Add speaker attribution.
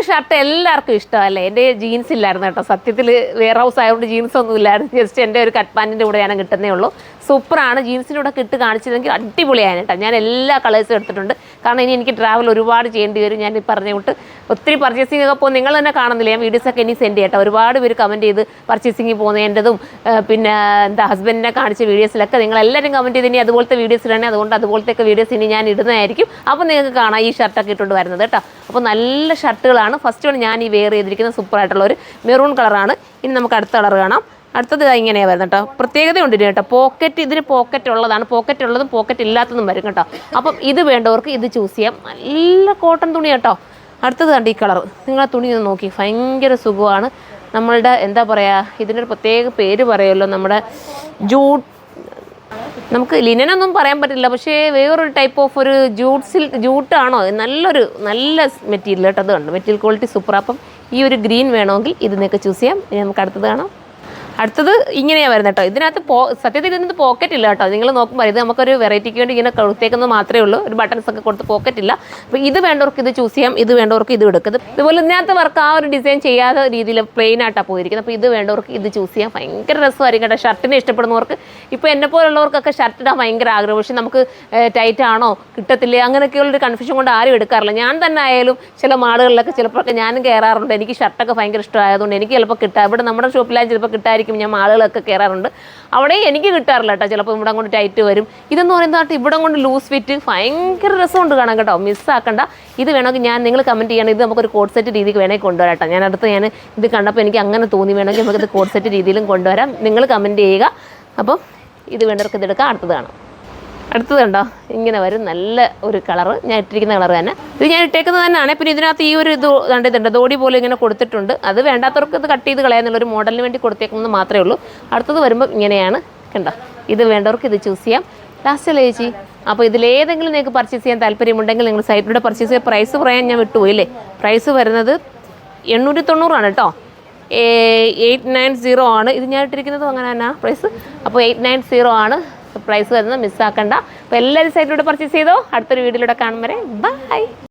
Speaker 1: Shirt എല്ലാവർക്കും ഇഷ്ടമല്ലേ. എൻ്റെ ജീൻസ് ഇല്ലായിരുന്നു കേട്ടോ, സത്യത്തിൽ വെയർ ഹൗസ് ആയതുകൊണ്ട് ജീൻസ് ഒന്നും ഇല്ലായിരുന്നു. ജസ്റ്റ് എൻ്റെ ഒരു കട്ട് പാൻറ്റിൻ്റെ കൂടെ ഞാൻ കിട്ടുന്നേ ഉള്ളൂ. സൂപ്പറാണ്. ജീൻസിൻ്റെ കൂടെ കിട്ട് കാണിച്ചില്ലെങ്കിൽ അടിപൊളിയാണ് കേട്ടോ. ഞാൻ എല്ലാ കളേഴ്സും എടുത്തിട്ടുണ്ട്. കാരണം ഇനി എനിക്ക് ട്രാവൽ ഒരുപാട് ചെയ്യേണ്ടി വരും. ഞാൻ പറഞ്ഞ വിട്ട് ഒത്തിരി പർച്ചേസിംഗ് ഒക്കെ പോകും. നിങ്ങൾ തന്നെ കാണുന്നില്ല, ഞാൻ വീഡിയോസൊക്കെ ഇനി സെൻഡ് ചെയ്യട്ടെ. ഒരുപാട് പേര് കമൻറ്റ് ചെയ്ത് പർച്ചേസിംഗ് പോകുന്നതിൻ്റെതും പിന്നെ എന്താ ഹസ്ബൻഡിനെ കാണിച്ച വീഡിയോസിലൊക്കെ നിങ്ങളെല്ലാവരും കമൻറ്റ് ചെയ്ത് ഇനി അതുപോലത്തെ വീഡിയോസ് ഇടണേ. അതുകൊണ്ട് അതുപോലത്തെ വീഡിയോസ് ഇനി ഞാൻ ഇടുന്നതായിരിക്കും. അപ്പോൾ നിങ്ങൾക്ക് കാണാം ഈ ഷർട്ടൊക്കെ ഇട്ടുകൊണ്ട് വരുന്നത് കേട്ടോ. അപ്പോൾ നല്ല ഷർട്ടുകളാണ്. ഫസ്റ്റ് വൺ ഞാൻ ഈ വെയർ ചെയ്തിരിക്കുന്നത് സൂപ്പറായിട്ടുള്ള ഒരു മെറൂൺ കളറാണ്. ഇനി നമുക്ക് അടുത്ത കളർ കാണാം. അടുത്തത് ഇങ്ങനെയാണ് വരുന്നത് കേട്ടോ. പ്രത്യേകതയുണ്ട് കേട്ടോ, പോക്കറ്റ്, ഇതിന് പോക്കറ്റ് ഉള്ളതാണ്. പോക്കറ്റ് ഉള്ളതും പോക്കറ്റ് ഇല്ലാത്തതും വരും കേട്ടോ. അപ്പം ഇത് വേണ്ടവർക്ക് ഇത് ചൂസ് ചെയ്യാം. നല്ല കോട്ടൺ തുണി കേട്ടോ. അടുത്തത് കണ്ട് ഈ കളർ, നിങ്ങളെ തുണി ഒന്ന് നോക്കി, ഭയങ്കര സുഖമാണ്. നമ്മളുടെ എന്താ പറയുക, ഇതിനൊരു പ്രത്യേക പേര് പറയുമല്ലോ, നമ്മുടെ നമുക്ക് ലിനനൊന്നും പറയാൻ പറ്റില്ല, പക്ഷേ വേറൊരു ടൈപ്പ് ഓഫ് ഒരു ജൂട്ടാണോ, നല്ല മെറ്റീരിയൽ കേട്ടോ. അത് കണ്ടു, മെറ്റീരിയൽ ക്വാളിറ്റി സൂപ്പർ. അപ്പം ഈ ഒരു ഗ്രീൻ വേണമെങ്കിൽ ഇത് നിങ്ങൾക്ക് ചൂസ് ചെയ്യാം. ഇനി നമുക്ക് അടുത്തത് കാണാം. അടുത്തത് ഇങ്ങനെയാണ് വരുന്നത് കേട്ടോ. ഇതിനകത്ത് സത്യത്തിൽ ഇതിനകത്ത് പോക്കറ്റ് ഇല്ല കേട്ടോ. നിങ്ങൾ നോക്കുമ്പോൾ ഇത് നമുക്കൊരു വെറൈറ്റിക്ക് വേണ്ടി ഇങ്ങനെ കൊടുത്തേക്കുന്നത് മാത്രമേ ഉള്ളൂ. ഒരു ബട്ടൺസ് ഒക്കെ കൊടുത്ത് പോക്കറ്റ് ഇല്ല. അപ്പോൾ ഇത് വേണ്ടവർക്ക് ഇത് ചൂസ് ചെയ്യാം, ഇത് വേണ്ടവർക്ക് ഇത് എടുക്കുന്നത്. ഇതുപോലെ ഇതിനകത്ത് വർക്ക് ആ ഒരു ഡിസൈൻ ചെയ്യാത്ത രീതിയിൽ പ്ലെയിൻ ആയിട്ടാണ് പോയിരിക്കുന്നത്. അപ്പോൾ ഇത് വേണ്ടവർക്ക് ഇത് ചൂസ് ചെയ്യാം. ഭയങ്കര രസമായിരിക്കും കേട്ടോ. ഷർട്ടിനെ ഇഷ്ടപ്പെടുന്നവർക്ക്, ഇപ്പോൾ എന്നെ പോലുള്ളവർക്കൊക്കെ ഷർട്ട് ഇടാൻ ഭയങ്കര ആഗ്രഹം. പക്ഷേ നമുക്ക് ടൈറ്റ് ആണോ കിട്ടത്തില്ലേ അങ്ങനെയൊക്കെയുള്ളൊരു കൺഫ്യൂഷൻ കൊണ്ട് ആരും എടുക്കാറില്ല. ഞാൻ തന്നെ ആയാലും ചില മാളുകളിലൊക്കെ ചിലപ്പോഴൊക്കെ ഞാനും കയറാറുണ്ട്. എനിക്ക് ഷർട്ടൊക്കെ ഭയങ്കര ഇഷ്ടമായതുകൊണ്ട് എനിക്ക് ചിലപ്പോൾ കിട്ടാം. ഇവിടെ നമ്മുടെ ഷോപ്പിലായാലും ചിലപ്പോൾ കിട്ടായിരിക്കും. ഞാൻ മാളുകളൊക്കെ കയറാറുണ്ട്, അവിടെ എനിക്ക് കിട്ടാറില്ല കേട്ടോ. ചിലപ്പോൾ ഇവിടെ കൊണ്ട് ടൈറ്റ് വരും. ഇതെന്ന് പറയുന്നത് ഇവിടെ കൊണ്ട് ലൂസ് ഫിറ്റ്, ഭയങ്കര രസമുണ്ട് കാണാൻ കേട്ടോ. മിസ്സാക്കണ്ട. ഇത് വേണമെങ്കിൽ നിങ്ങൾ കമൻറ്റ് ചെയ്യണം. ഇത് നമുക്കൊരു കോഡ് സെറ്റ് രീതിക്ക് വേണമെങ്കിൽ കൊണ്ടുവരാം കേട്ടോ. ഞാൻ ഇത് കണ്ടപ്പോൾ എനിക്ക് അങ്ങനെ തോന്നി, വേണമെങ്കിൽ നമുക്കിത് കോഡ് സെറ്റ് രീതിയിലും കൊണ്ടുവരാം. നിങ്ങൾ കമൻറ്റ് ചെയ്യുക. അപ്പം ഇത് വേണ്ടവർക്ക് ഇതെടുക്കാം. അടുത്തത് കാണാം. അടുത്തത് കണ്ടോ, ഇങ്ങനെ വരും. നല്ല ഒരു കളറ്, ഞാൻ ഇട്ടിരിക്കുന്ന കളർ തന്നെ. ഇത് ഞാൻ ഇട്ടേക്കുന്നത് തന്നെയാണ്. പിന്നെ ഇതിനകത്ത് ഈ ഒരു ഇത് കണ്ടിട്ടുണ്ട്, ദോടി പോലെ ഇങ്ങനെ കൊടുത്തിട്ടുണ്ട്. അത് വേണ്ടാത്തവർക്ക് ഇത് കട്ട് ചെയ്ത് കളയാന്നുള്ളൊരു മോഡലിന് വേണ്ടി കൊടുത്തേക്കുന്നത് മാത്രമേ ഉള്ളൂ. അടുത്തത് വരുമ്പോൾ ഇങ്ങനെയാണ് കണ്ടോ. ഇത് വേണ്ടവർക്ക് ഇത് ചൂസ് ചെയ്യാം. ലാസ്റ്റ് ചേച്ചി, അപ്പോൾ ഇതിലേതെങ്കിലും നിങ്ങൾക്ക് പർച്ചേസ് ചെയ്യാൻ താല്പര്യമുണ്ടെങ്കിൽ നിങ്ങൾ സൈറ്റിലൂടെ പർച്ചേസ് ചെയ്യുക. പ്രൈസ് പറയാൻ ഞാൻ വിട്ടുപോയില്ലേ. പ്രൈസ് വരുന്നത് 890 കേട്ടോ. 890 ആണ്. ഇത് ഞാൻ ഇട്ടിരിക്കുന്നത് അങ്ങനെ തന്നെ പ്രൈസ്. അപ്പോൾ 890 ആണ് പ്രൈസ് വരുന്നത്. മിസ്സാക്കണ്ട. അപ്പോൾ എല്ലാവരും സൈറ്റിലൂടെ പർച്ചേസ് ചെയ്തോ. അടുത്തൊരു വീഡിയോയിലൂടെ കാണും വരെ ബൈ.